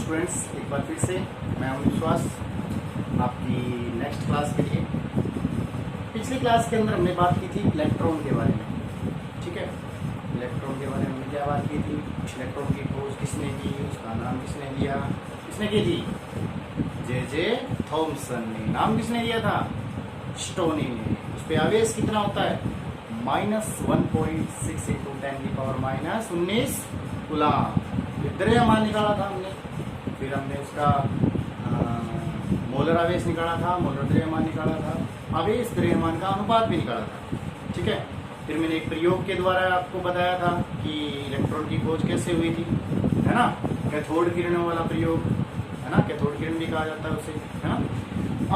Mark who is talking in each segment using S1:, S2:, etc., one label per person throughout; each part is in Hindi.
S1: स्टूडेंट्स, एक बार फिर से मैं हूं विश्वास आपकी नेक्स्ट क्लास के लिए। पिछली क्लास के अंदर हमने बात की थी इलेक्ट्रॉन के बारे में, ठीक है। इलेक्ट्रॉन के बारे में हमने क्या बात की थी? इलेक्ट्रॉन की खोज किसने की, उसका नाम किसने दिया, किसने की थी? जे थॉमसन ने। नाम किसने दिया था? स्टोनी ने। उस पे आवेश कितना होता है? -1.6 × 10⁻⁻19 कूलम। द्रव्यमान निकाला था हमने, फिर हमने उसका मोलर आवेश निकाला था, मोलर द्रव्यमान निकाला था, आवेश द्रव्यमान का अनुपात भी निकाला था, ठीक है। फिर मैंने एक प्रयोग के द्वारा आपको बताया था कि इलेक्ट्रॉन की खोज कैसे हुई थी, है ना। कैथोड किरणों वाला प्रयोग, है ना, कैथोड किरण भी कहा जाता है उसे, है ना।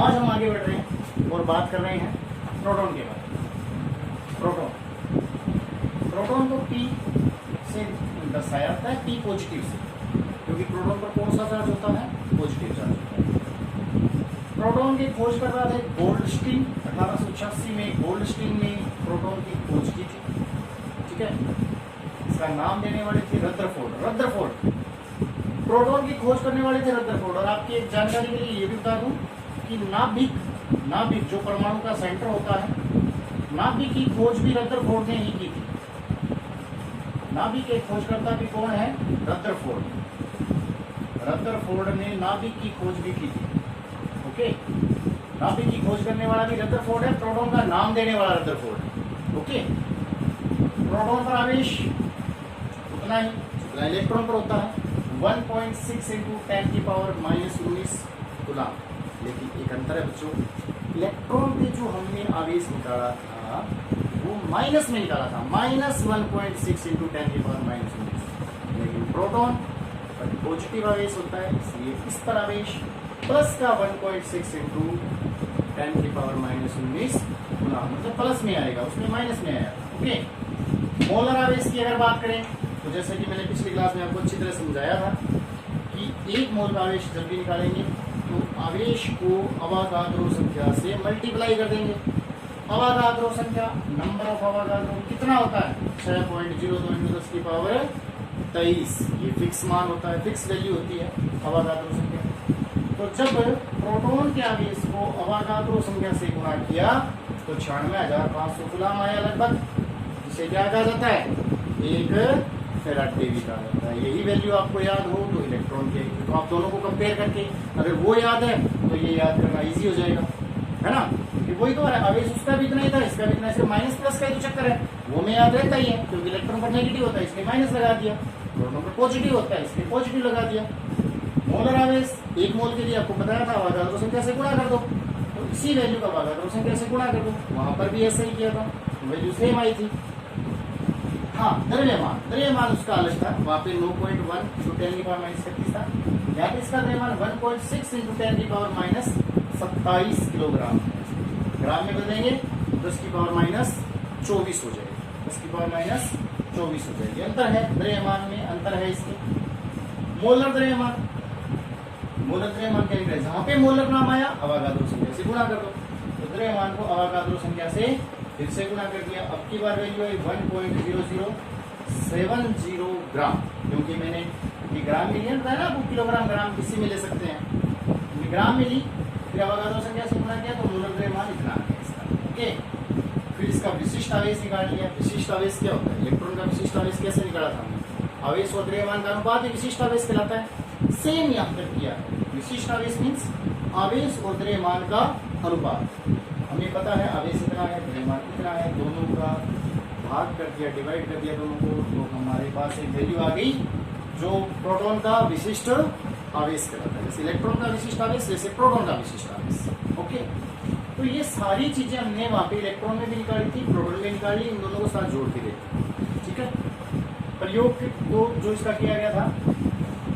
S1: आज हम आगे बढ़ रहे हैं और बात कर रहे हैं प्रोटॉन के बारे में। प्रोटॉन को P से दर्शाया जाता है, P पॉजिटिव से, क्योंकि प्रोटॉन पर कौन सा चार्ज होता है? पॉजिटिव चार्ज होता है। प्रोटॉन की खोज कर रहा था गोल्डस्टीन। 1886 में गोल्डस्टीन ने प्रोटॉन की खोज की थी, ठीक है। इसका नाम देने वाले थे रदरफोर्ड। प्रोटॉन की खोज करने वाले थे रदरफोर्ड। और आपकी एक जानकारी के लिए ये भी बता दूं कि नाभिक जो परमाणु का सेंटर होता है, नाभिक की खोज भी रदरफोर्ड ने ही की थी। नाभिक के खोजकर्ता भी कौन है? रदरफोर्ड ने नाभिक की खोज भी की थी, ओके। नाभिक की खोज करने वाला भी रदरफोर्ड है, प्रोटॉन का नाम देने वाला रदरफोर्ड है, ओके। प्रोटॉन पर आवेश उतना ही जितना इलेक्ट्रॉन पर होता है, 1.6 × 10⁻⁻19 कूलम। लेकिन एक अंतर है बच्चों, इलेक्ट्रॉन पे जो हमने आवेश निकाला था वो माइनस में निकाला था, -1.6 × 10⁻⁻19। लेकिन प्रोटॉन पर पॉजिटिव आवेश होता है, इसलिए इस पर आवेश प्लस का 1.6 × 10⁻⁻19 कूलम, मतलब प्लस में आएगा, उसमें माइनस में आएगा, ओके। मोलर आवेश की अगर बात करें तो जैसे कि मैंने पिछली क्लास में आपको अच्छी तरह समझाया था कि एक मोल का आवेश जब भी निकालेंगे तो आवेश को अवागाद्रो संख्या से मल्टीप्लाई कर देंगे। अवागाद्रो संख्या, नंबर ऑफ अवागाद्रो कितना होता है? 6.02 × 10⁻23। ये फिक्स मान होता है, फिक्स वैल्यू होती है अवागाद्रो संख्या। तो जब प्रोटॉन के आवेश को अवागाद्रो संख्या से गुणा किया तो 96,500 कूलम आया लगभग, जिसे क्या कहा जाता है? एक फेराडे भी कहा जाता है। यही वैल्यू आपको याद हो तो इलेक्ट्रॉन के, तो आप दोनों को कंपेयर करके अगर वो याद है तो ये याद करना इजी हो जाएगा, है ना। वही तो है, आवेश उसका भी इतना ही था, इसका भी इतना, सिर्फ माइनस प्लस का ही तो चक्कर है। वो में याद रहता ही है, क्योंकि इलेक्ट्रॉन पर नेगेटिव होता है इसलिए माइनस लगा दिया, प्रोटॉन पर पॉजिटिव होता है इसलिए पॉजिटिव लगा दिया। मोलर आवेश, एक मोल के लिए आपको बताया था अवागाद्रो संख्या से गुणा कर दो, तो इसी वैल्यू का अवागाद्रो संख्या से गुणा कर दो। वहां पर भी ऐसा ही किया था, वैल्यू सेम आई थी। हाँ, द्रव्यमान उसका अलग था, वहाँ पे 9.1 × 10⁻⁻36 था। यहाँ पे इसका द्रव्यमान 1.6 × 10⁻27 किलोग्राम। ग्राम में बदलेंगे 10⁻24 हो जाएगी, 10⁻24 हो जाएगी। अंतर है द्रव्यमान में, अंतर है इसके। मोलर द्रव्यमान क्या निकला? जहाँ पे मोलर नाम आया अवागाद्रो संख्या से गुणा कर दो, तो द्रव्यमान को अवागाद्रो संख्या से फिर से गुणा कर दिया। अब की बार वैल्यू है 1.0070 ग्राम, क्योंकि मैंने ये ग्राम में लिया था ना, वो किलोग्राम ग्राम किसी में ले सकते हैं, ग्राम में ली, फिर अवागाद्रो संख्या से गुणा किया तो मोलर द्रव्यमान इतना आ गया इसका, ओके। फिर इसका विशिष्ट आवेश निकाल लिया। विशिष्ट आवेश क्या होता है? इलेक्ट्रॉन का विशिष्ट आवेश कैसे निकाला था हमने? आवेश और द्रव्यमान का अनुपात ही विशिष्ट आवेश कहलाता है। सेम यहाँ पर किया, विशिष्ट आवेश मीन्स आवेश और द्रव्यमान का अनुपात। हमें पता है आवेश इतना है, द्रव्यमान इतना है, दोनों का भाग कर दिया, डिवाइड कर दिया दोनों को, तो हमारे पास एक वैल्यू आ गई जो प्रोटॉन का विशिष्ट आवेश कहलाता है। जैसे इलेक्ट्रॉन का विशिष्ट आवेश, जैसे प्रोटॉन का विशिष्ट आवेश, ओके। तो ये सारी चीजें हमने वहां पे इलेक्ट्रॉन में भी निकाली थी, प्रोटॉन में निकाली, इन दोनों को साथ जोड़ के देखा, ठीक है। प्रयोग तो जो इसका किया गया था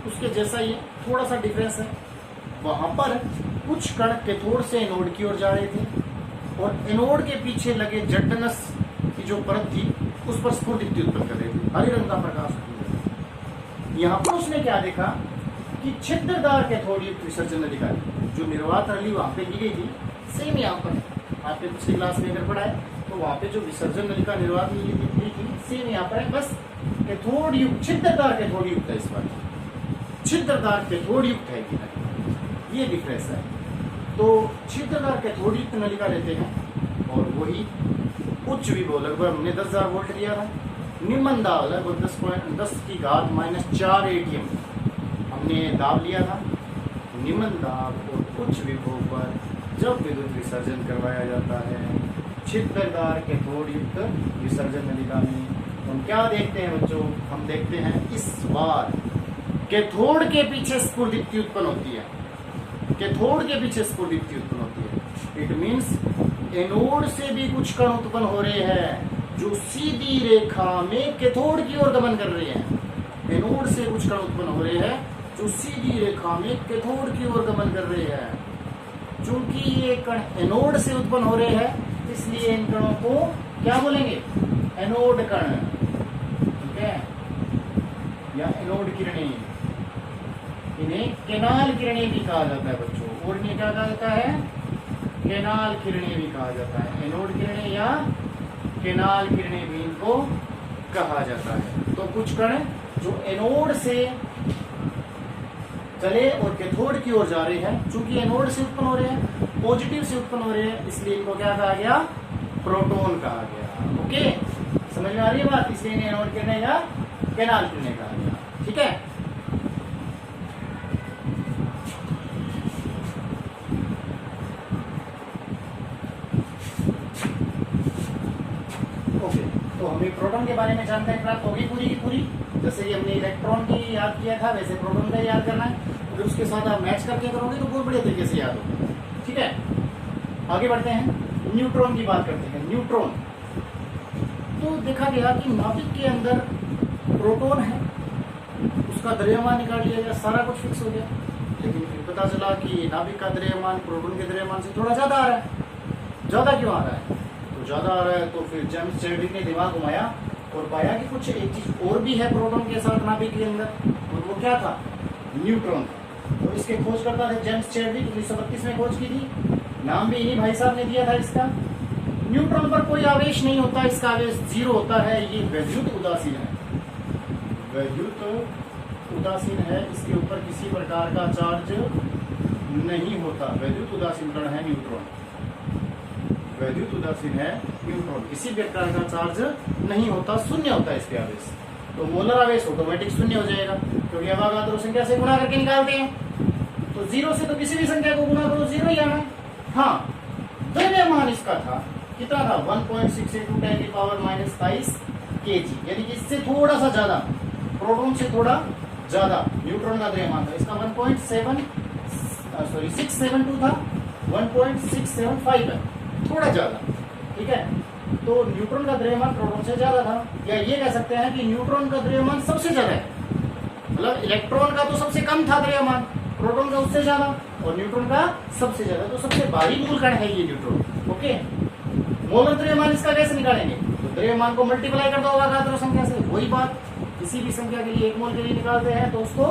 S1: उसके जैसा ही, थोड़ा सा डिफरेंस है। वहां पर कुछ कण कैथोड से एनोड की ओर जा रहे थे और एनोड के पीछे लगे जटनस की जो परत थी उस पर स्फुटित उत्पन्न कर रहे थे, हरे रंग का प्रकाश। यहाँ पर उसने क्या देखा कि छिद्रदार कैथोड युक्त विसर्जन नलिका जो निर्वात नली वहां पे की गई थी, सेम यहाँ पर आपने पिछली क्लास में अगर पढ़ा है तो वहां पे जो विसर्जन नलिका निर्वात नली थी सेम यहाँ पर है, बस कैथोड युक्त, छिद्रदार कैथोड युक्त है इस बार, छिद्रदार कैथोड युक्त है कि नहीं, ये डिफरेंस है। तो छिद्रदार कैथोड युक्त नलिका लेते हैं और वही उच्च विभव लगभग हमने 10,000 वोल्ट दिया था, निम्न दाब लगभग 10⁻⁴ एटीएम हमने दाब लिया था। निम्न दाब और उच्च विभव पर जब विद्युत विसर्जन करवाया जाता है छिद्रदार कैथोड युक्त विसर्जन नलिका में, हम क्या देखते हैं बच्चों, हम देखते हैं इस बार कैथोड के पीछे स्फुरदीप्ति उत्पन्न होती है, कैथोड के पीछे स्फुरदीप्ति उत्पन्न होती है। इट मीन्स एनोड से भी कुछ कण उत्पन्न हो रहे हैं जो सीधी रेखा में कैथोड की ओर गमन कर रहे हैं। एनोड से कुछ कण उत्पन्न हो रहे हैं जो सीधी रेखा में कैथोड की ओर गमन कर रहे हैं। चूंकि ये कण एनोड से उत्पन्न हो रहे हैं इसलिए इन कणों को क्या बोलेंगे, एनोड कण, ठीक है, या एनोड किरणें। इन्हें केनाल किरणें भी कहा जाता है बच्चों, और इन्हें क्या कहा जाता है, केनाल किरणें भी कहा जाता है। एनोड किरणें या केनाल किरणें भी इनको कहा जाता है। तो कुछ कण जो एनोड से चले और कैथोड की ओर जा रहे हैं, चूंकि एनोड से उत्पन्न हो रहे हैं, पॉजिटिव से उत्पन्न हो रहे हैं, इसलिए इनको क्या कहा गया, प्रोटॉन कहा गया। ओके, समझ में आ रही है बात, इसलिए इन्हें एनोड किरणें या केनाल किरणें कहा गया। ठीक है, ओके, तो हमें प्रोटॉन के बारे में जानकारी प्राप्त होगी पूरी की पूरी। जैसे कि हमने इलेक्ट्रॉन की याद किया था वैसे प्रोटॉन का याद करना है, अगर उसके साथ आप मैच करके करोगे तो बहुत बढ़िया तरीके से याद होगा। ठीक है, आगे बढ़ते हैं, न्यूट्रॉन की बात करते हैं। न्यूट्रॉन तो देखा गया कि नाभिक के अंदर प्रोटॉन है, उसका द्रव्यमान निकाल लिया गया, सारा कुछ फिक्स हो गया। लेकिन फिर पता चला कि नाभिक का द्रव्यमान प्रोटॉन के द्रव्यमान से थोड़ा ज्यादा आ रहा है। ज्यादा क्यों आ रहा है, तो ज्यादा आ रहा है तो फिर जेम्स चैडविक ने दिमाग घुमाया और पाया कि कुछ एक चीज और भी है प्रोटॉन के साथ नाभिक के अंदर, और वो क्या था, न्यूट्रॉन। तो इसके खोजकर्ता थे जेम्स चैडविक, 1932 में खोज की थी, नाम भी इन्हीं भाई साहब ने दिया था इसका। न्यूट्रॉन पर कोई आवेश नहीं होता, इसका आवेश 0 होता है, ये वैद्युत उदासीन है, वैद्युत उदासीन है, इसके ऊपर किसी प्रकार का चार्ज नहीं होता। वैद्युत उदासीन कण है न्यूट्रॉन, वैद्युत उदासीन है न्यूट्रॉन, किसी प्रकार का चार्ज नहीं होता, शून्य होता है इसके आवेश। तो मोलर आवेश ऑटोमेटिक शून्य हो जाएगा, क्योंकि अवागाद्रो संख्या से गुणा करके निकालते हैं। तो 0 से तो किसी भी संख्या को गुणा करो 0 ही आना है। हाँ, द्रव्यमान इसका था, कितना था, 1.6 × 10⁻⁻23 kg, यानी कि इससे थोड़ा सा ज्यादा, प्रोटॉन से थोड़ा ज्यादा न्यूट्रॉन का द्रव्यमान था। इसका 672 था, 1.675 है, थोड़ा ज्यादा। ठीक है, तो न्यूट्रॉन का द्रव्यमान प्रोटॉन से ज्यादा था, या ये कह सकते हैं कि न्यूट्रॉन का द्रव्यमान सबसे ज्यादा है। मतलब इलेक्ट्रॉन का तो सबसे कम था द्रव्यमान, प्रोटॉन का उससे ज्यादा, और न्यूट्रॉन का सबसे ज्यादा। तो सबसे भारी मूल कण है ये न्यूट्रॉन। ओके, मोलर द्रव्यमान इसका कैसे निकालेंगे, तो द्रव्यमान को मल्टीप्लाई कर दो अवागाद्रो संख्या से। वही बात, किसी भी संख्या के लिए 1 मोल के लिए निकालते हैं तो उसको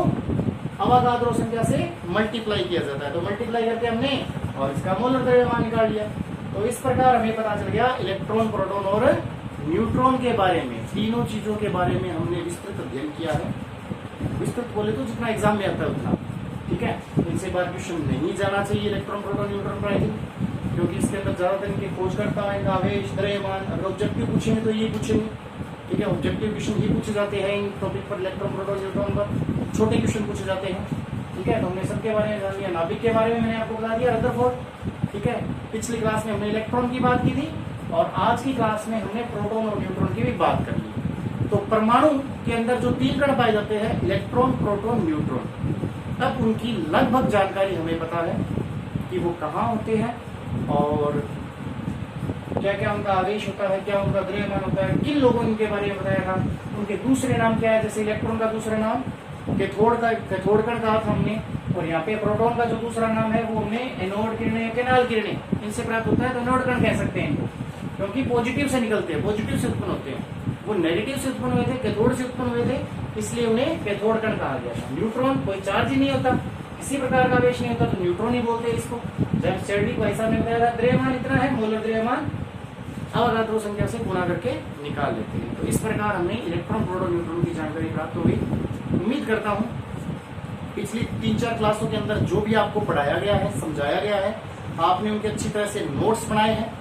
S1: अवागाद्रो संख्या से मल्टीप्लाई किया जाता है। तो मल्टीप्लाई करके हमने और इसका मोलर द्रव्यमान निकाल लिया। तो इस प्रकार हमें पता चल गया इलेक्ट्रॉन, प्रोटॉन और न्यूट्रॉन के बारे में, तीनों चीजों के बारे में हमने विस्तृत अध्ययन किया है। विस्तृत बोले तो जितना एग्जाम में आता है उतना। ठीक है, इनसे बार क्वेश्चन नहीं जाना चाहिए इलेक्ट्रॉन, प्रोटॉन, न्यूट्रॉन पर, क्योंकि इसके अंदर ज्यादातर इनके खोजकर्ता है, इनका आवेश, द्रव्यमान, अगर ऑब्जेक्टिव पूछेंगे तो ये पूछेंगे। ठीक है, ऑब्जेक्टिव क्वेश्चन ये पूछे जाते हैं इन टॉपिक पर, इलेक्ट्रॉन, प्रोटॉन, न्यूट्रॉन पर छोटे क्वेश्चन पूछे जाते हैं। ठीक है, तो हमने सबके बारे में जान लिया। नाभिक के बारे में मैंने आपको बता दिया, रदरफोर्ड। ठीक है, पिछली क्लास में हमने इलेक्ट्रॉन की बात की थी, और आज की क्लास में हमने प्रोटॉन और न्यूट्रॉन की भी बात कर ली। तो परमाणु के अंदर जो 3 कण पाए जाते हैं, इलेक्ट्रॉन, प्रोटॉन, न्यूट्रॉन, तब उनकी लगभग जानकारी हमें पता है कि वो कहाँ होते हैं और क्या क्या उनका आवेश होता है, क्या उनका द्रव्यमान होता है, किन लोगों ने इनके बारे में बताया था, उनके दूसरे नाम क्या है। जैसे इलेक्ट्रॉन का दूसरा नाम कैथोड कण कहा था हमने, और यहाँ पे प्रोटॉन का जो दूसरा नाम है वो हमने एनोड किरणें या केनाल किरणें, इनसे प्राप्त होता है। तो एनोड कण कह सकते हैं इनको, क्योंकि पॉजिटिव से निकलते हैं, पॉजिटिव से उत्पन्न होते हैं। वो नेगेटिव से उत्पन्न हुए थे, कैथोड से उत्पन्न हुए थे, इसलिए उन्हें कैथोड कण कहा गया था। न्यूट्रॉन कोई चार्ज ही नहीं होता, किसी प्रकार का आवेश नहीं होता, तो न्यूट्रॉन ही बोलते हैं इसको। जेम्स चैडविक भाई साहब ने बताया था द्रव्यमान इतना है, मोलर द्रव्यमान अवागाद्रो संख्या से गुणा करके निकाल लेते हैं। तो इस प्रकार हमने इलेक्ट्रॉन, प्रोटॉन, न्यूट्रॉन की जानकारी प्राप्त हो गई। उम्मीद करता हूँ पिछली 3-4 क्लासों के अंदर जो भी आपको पढ़ाया गया है, समझाया गया है, आपने उनके अच्छी तरह से नोट्स बनाए हैं,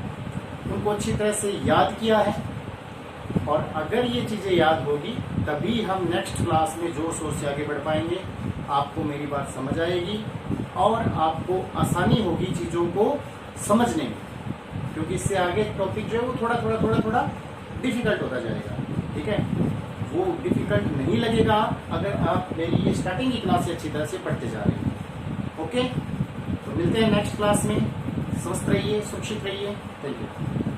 S1: उनको अच्छी तरह से याद किया है। और अगर ये चीज़ें याद होगी तभी हम नेक्स्ट क्लास में जोर शोर से आगे बढ़ पाएंगे, आपको मेरी बात समझ आएगी और आपको आसानी होगी चीज़ों को समझने में, क्योंकि इससे आगे टॉपिक जो है वो थोड़ा डिफिकल्ट होता जाएगा। ठीक है, वो डिफिकल्ट नहीं लगेगा अगर आप मेरी ये स्टार्टिंग की क्लास से अच्छी तरह से पढ़ते जा रहे हैं। ओके, तो मिलते हैं नेक्स्ट क्लास में। स्वस्थ रहिए, सुरक्षित रहिए। Thank you.